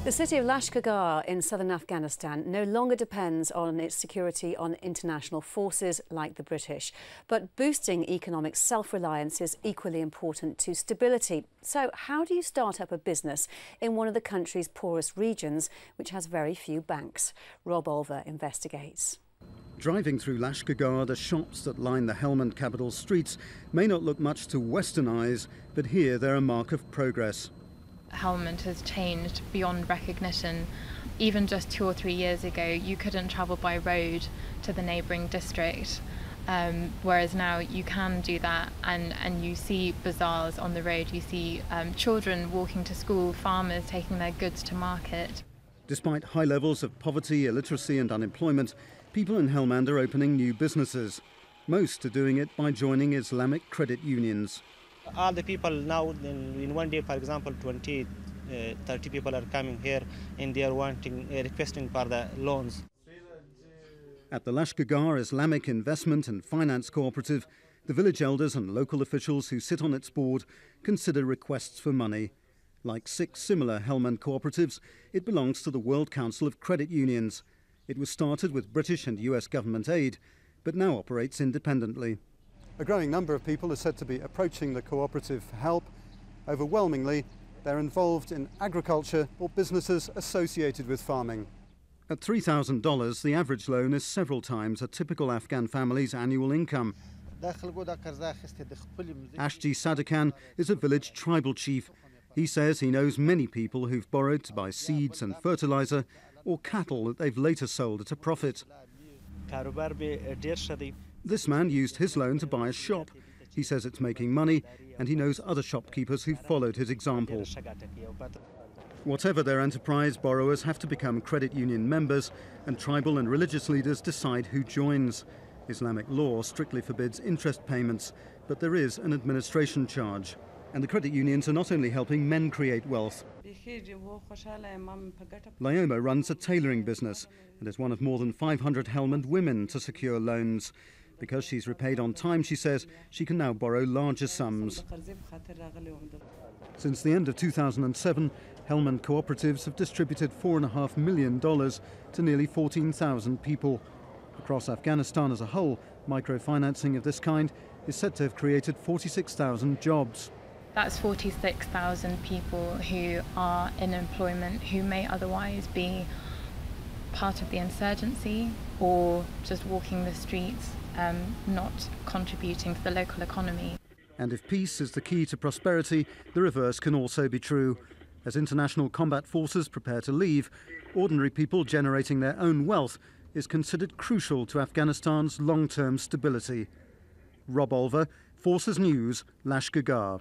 The city of Lashkar Gah in southern Afghanistan no longer depends on its security on international forces like the British. But boosting economic self-reliance is equally important to stability. So how do you start up a business in one of the country's poorest regions, which has very few banks? Rob Olver investigates. Driving through Lashkar Gah, the shops that line the Helmand capital streets may not look much to Western eyes, but here they're a mark of progress. Helmand has changed beyond recognition. Even just 2 or 3 years ago, you couldn't travel by road to the neighbouring district, whereas now you can do that, and you see bazaars on the road, you see children walking to school, farmers taking their goods to market. Despite high levels of poverty, illiteracy and unemployment, people in Helmand are opening new businesses. Most are doing it by joining Islamic credit unions. All the people now, in one day, for example, 20, 30 people are coming here and they are requesting for the loans. At the Lashkar Gah Islamic Investment and Finance Cooperative, the village elders and local officials who sit on its board consider requests for money. Like 6 similar Helmand cooperatives, it belongs to the World Council of Credit Unions. It was started with British and US government aid, but now operates independently. A growing number of people are said to be approaching the cooperative for help. Overwhelmingly, they're involved in agriculture or businesses associated with farming. At $3,000, the average loan is several times a typical Afghan family's annual income. Ashji Sadakan is a village tribal chief. He says he knows many people who've borrowed to buy seeds and fertilizer or cattle that they've later sold at a profit. This man used his loan to buy a shop. He says it's making money, and he knows other shopkeepers who followed his example. Whatever their enterprise, borrowers have to become credit union members, and tribal and religious leaders decide who joins. Islamic law strictly forbids interest payments, but there is an administration charge. And the credit unions are not only helping men create wealth. Layoma runs a tailoring business and is one of more than 500 Helmand women to secure loans. Because she's repaid on time, she says, she can now borrow larger sums. Since the end of 2007, Helmand cooperatives have distributed $4.5 million to nearly 14,000 people. Across Afghanistan as a whole, microfinancing of this kind is said to have created 46,000 jobs. That's 46,000 people who are in employment who may otherwise be part of the insurgency or just walking the streets, not contributing to the local economy. And if peace is the key to prosperity, the reverse can also be true. As international combat forces prepare to leave, ordinary people generating their own wealth is considered crucial to Afghanistan's long-term stability. Rob Olver, Forces News, Lashkar Gah.